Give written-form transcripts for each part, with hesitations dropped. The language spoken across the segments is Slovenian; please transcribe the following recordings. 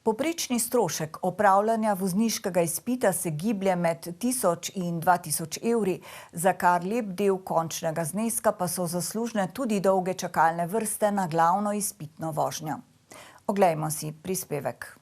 Povprečni strošek opravljanja vozniškega izpita se giblje med 1000 in 2000 evri, za kar lep del končnega zneska pa so zaslužne tudi dolge čakalne vrste na glavno izpitno vožnjo. Oglejmo si prispevek.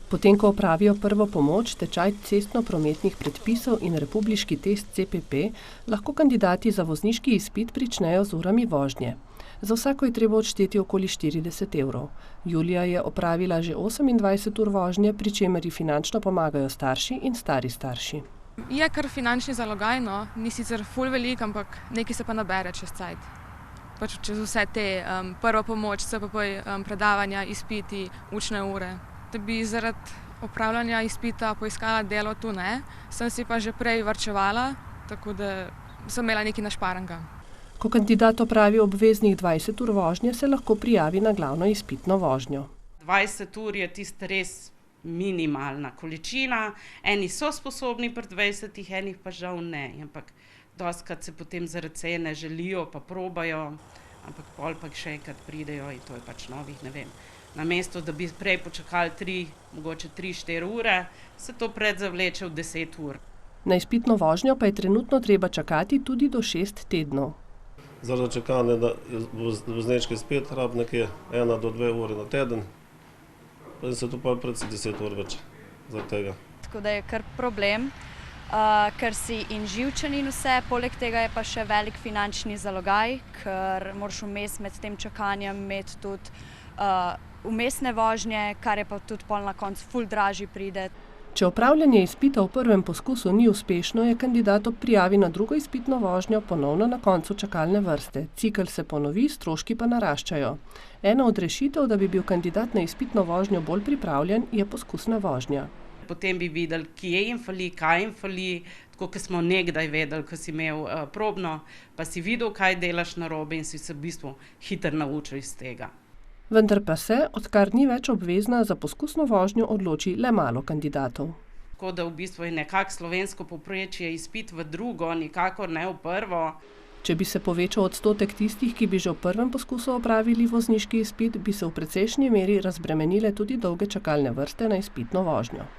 Potem, ko opravijo prvo pomoč, tečaj cestno-prometnih predpisov in republiški test CPP, lahko kandidati za vozniški izpit pričnejo z urami vožnje. Za vsako je treba odšteti okoli 40 evrov. Julija je opravila že 28 ur vožnje, pri čemer ji finančno pomagajo starši in stari starši. Je kar finančni zalogaj, no, ni sicer ful velik, ampak nekaj se pa nabere čez cajt. Pač čez vse te prvo pomoč, CPP, predavanja, izpiti, učne ure. Da bi zaradi opravljanja izpita poiskala delo tu ne, sem si pa že prej varčevala, tako da sem imela nekaj našparanega. Ko kandidat opravi obveznih 20 ur vožnje, se lahko prijavi na glavno izpitno vožnjo. 20 ur je tista res minimalna količina. Eni so sposobni pri 20, enih pa žal ne. Ampak dostikrat se potem zaradi cene želijo, pa probajo, ampak pol pa še enkrat pridejo in to je pač novih, ne vem. Namesto, da bi prej počakali 3, mogoče 3-4 ure, se to predzavleče v 10 ur. Na izpitno vožnjo pa je trenutno treba čakati tudi do 6 tednov. Zaradi čakanja na vozniški izpit rab nekje 1 do 2 ure na teden, pa se tu pa predvsem 10 ur več zaradi tega. Tako da je kar problem, ker si in živčen in vse, poleg tega je pa še velik finančni zalogaj, ker moraš vmes med tem čakanjem imeti tudi vmesne vožnje, kar je pa tudi pol na koncu ful dražji pride. Če opravljanje izpita v prvem poskusu ni uspešno, je kandidat ob prijavi na drugo izpitno vožnjo ponovno na koncu čakalne vrste. Cikel se ponovi, stroški pa naraščajo. Ena od rešitev, da bi bil kandidat na izpitno vožnjo bolj pripravljen, je poskusna vožnja. Potem bi videli, kje jim fali, kaj jim fali, tako kot smo nekdaj vedeli, ko si imel probno, pa si videl, kaj delaš narobe in si se v bistvu hitro naučil iz tega. Vendar pa se, odkar ni več obvezna, za poskusno vožnjo odloči le malo kandidatov. Tako da v bistvu je nekako slovensko povprečje izpit v drugo, nikakor ne v prvo. Če bi se povečal odstotek tistih, ki bi že v prvem poskusu opravili vozniški izpit, bi se v precejšnji meri razbremenile tudi dolge čakalne vrste na izpitno vožnjo.